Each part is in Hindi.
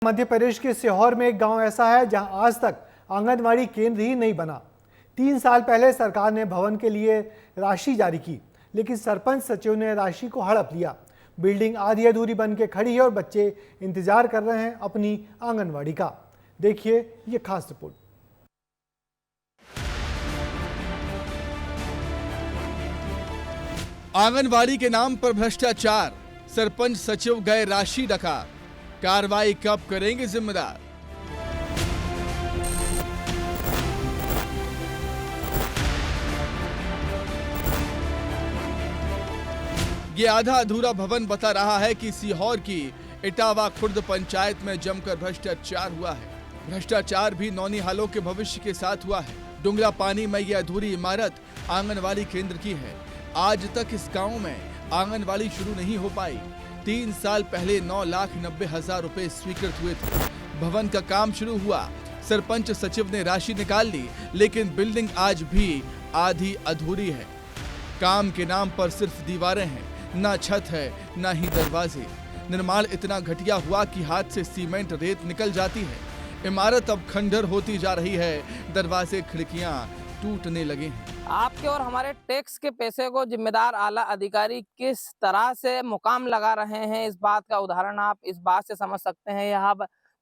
मध्य प्रदेश के सीहोर में एक गांव ऐसा है जहां आज तक आंगनवाड़ी केंद्र ही नहीं बना। 3 साल पहले सरकार ने भवन के लिए राशि जारी की, लेकिन सरपंच सचिव ने राशि को हड़प लिया। बिल्डिंग आधी अधूरी बन के खड़ी है और बच्चे इंतजार कर रहे हैं अपनी आंगनवाड़ी का। देखिए ये खास रिपोर्ट। आंगनवाड़ी के नाम पर भ्रष्टाचार, सरपंच सचिव गए राशि डका, कार्रवाई कब करेंगे जिम्मेदार। ये आधा अधूरा भवन बता रहा है कि सीहोर की इटावा खुर्द पंचायत में जमकर भ्रष्टाचार हुआ है। भ्रष्टाचार भी नौनिहालों के भविष्य के साथ हुआ है। डुंगला पानी में यह अधूरी इमारत आंगनवाड़ी केंद्र की है। आज तक इस गांव में आंगनवाड़ी शुरू नहीं हो पाई। 3 साल पहले 9,90,000 रुपए स्वीकृत हुए थे। भवन का काम शुरू हुआ, सरपंच सचिव ने राशि निकाल ली, लेकिन बिल्डिंग आज भी आधी अधूरी है। काम के नाम पर सिर्फ दीवारें हैं, ना छत है, ना ही दरवाजे। निर्माण इतना घटिया हुआ कि हाथ से सीमेंट रेत निकल जाती है। इमारत अब खंडर होती जा रही है, दरवाजे खिड़कियां टूटने लगे हैं। आपके और हमारे टैक्स के पैसे को जिम्मेदार आला अधिकारी किस तरह से मुकाम लगा रहे हैं, इस बात का उदाहरण आप इस बात से समझ सकते हैं। यहाँ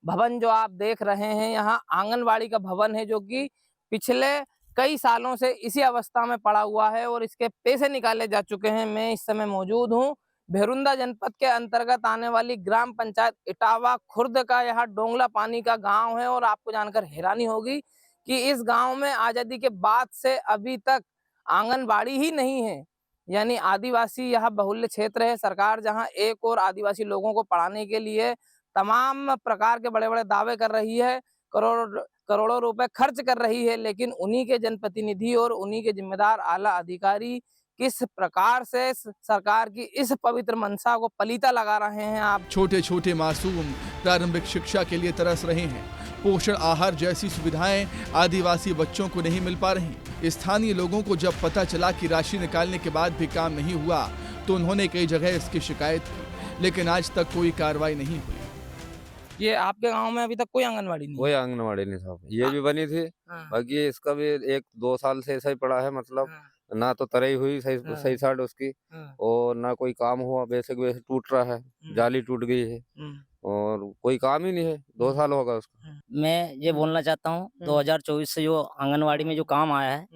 भवन जो आप देख रहे हैं, यहाँ आंगनवाड़ी का भवन है, जो कि पिछले कई सालों से इसी अवस्था में पड़ा हुआ है और इसके पैसे निकाले जा चुके हैं। मैं इस समय मौजूद हूँ भेरुंदा जनपद के अंतर्गत आने वाली ग्राम पंचायत इटावा खुर्द का यह डोंगला पानी का गांव है और आपको जानकर हैरानी होगी कि इस गांव में आजादी के बाद से अभी तक आंगनबाड़ी ही नहीं है। यानी आदिवासी यह बहुल्य क्षेत्र है। सरकार जहां एक और आदिवासी लोगों को पढ़ाने के लिए तमाम प्रकार के बड़े बड़े दावे कर रही है, करोड़ों रुपए खर्च कर रही है, लेकिन उन्हीं के जनप्रतिनिधि और उन्हीं के जिम्मेदार आला अधिकारी किस प्रकार से सरकार की इस पवित्र मंशा को पलीता लगा रहे हैं। आप छोटे छोटे मासूम प्रारंभिक शिक्षा के लिए तरस रहे हैं। पोषण आहार जैसी सुविधाएं आदिवासी बच्चों को नहीं मिल पा रही। स्थानीय लोगों को जब पता चला कि राशि निकालने के बाद भी काम नहीं हुआ, तो उन्होंने कई जगह इसकी शिकायत की, लेकिन आज तक कोई कार्रवाई नहीं हुई। ये आपके गांव में अभी तक कोई आंगनवाड़ी नहीं? कोई आंगनवाड़ी नहीं साहब। ये भी बनी थी, बाकी इसका भी 1-2 साल से ऐसा ही पड़ा है। मतलब ना तो तरई हुई सही साइड उसकी, और ना कोई काम हुआ। वैसे टूट रहा है, जाली टूट गई है और कोई काम ही नहीं है। 2 साल होगा उसका। मैं ये बोलना चाहता हूँ 2024 से जो आंगनवाड़ी में जो काम आया है,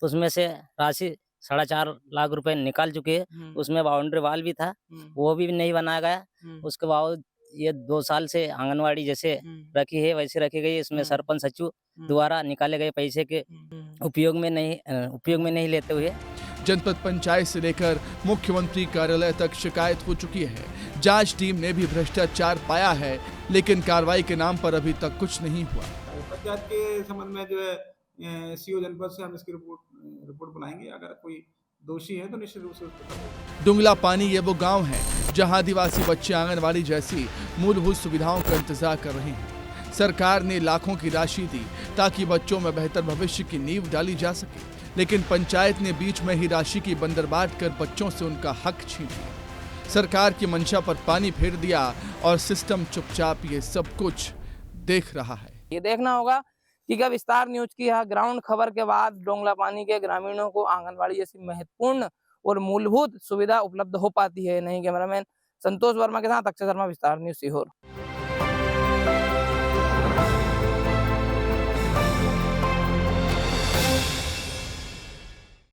उसमें से राशि 4.5 लाख रुपए निकाल चुके हैं। उसमें बाउंड्री वाल भी था, वो भी नहीं बनाया गया। उसके बाद ये 2 साल से आंगनवाड़ी जैसे रखी है वैसे रखी गई। इसमें सरपंच सचिव द्वारा निकाले गए पैसे के उपयोग में नहीं लेते हुए जनपद पंचायत से लेकर मुख्यमंत्री कार्यालय तक शिकायत हो चुकी है। जांच टीम ने भी भ्रष्टाचार पाया है, लेकिन कार्रवाई के नाम पर अभी तक कुछ नहीं हुआ। पंचायत के संबंध में जो है सीओ जनपद से हम इसकी रिपोर्ट बनाएंगे। अगर कोई दोषी है तो निश्चित रूप से। डुंगला पानी ये वो गांव है जहां आदिवासी बच्चे आंगनवाड़ी जैसी मूलभूत सुविधाओं का इंतजार कर रहे हैं। सरकार ने लाखों की राशि दी ताकि बच्चों में बेहतर भविष्य की नींव डाली जा सके, लेकिन पंचायत ने बीच में ही राशि की बंदरबाट कर बच्चों से उनका हक छीन लिया। सरकार की मंशा पर पानी फेर दिया और सिस्टम चुपचाप ये सब कुछ देख रहा है। ये देखना होगा कि क्या विस्तार न्यूज की यह ग्राउंड खबर के बाद डोंगला पानी के ग्रामीणों को आंगनवाड़ी जैसी महत्वपूर्ण और मूलभूत सुविधा उपलब्ध हो पाती है नहीं। कैमरामैन संतोष वर्मा के साथ अक्षय शर्मा, विस्तार न्यूज सीहोर।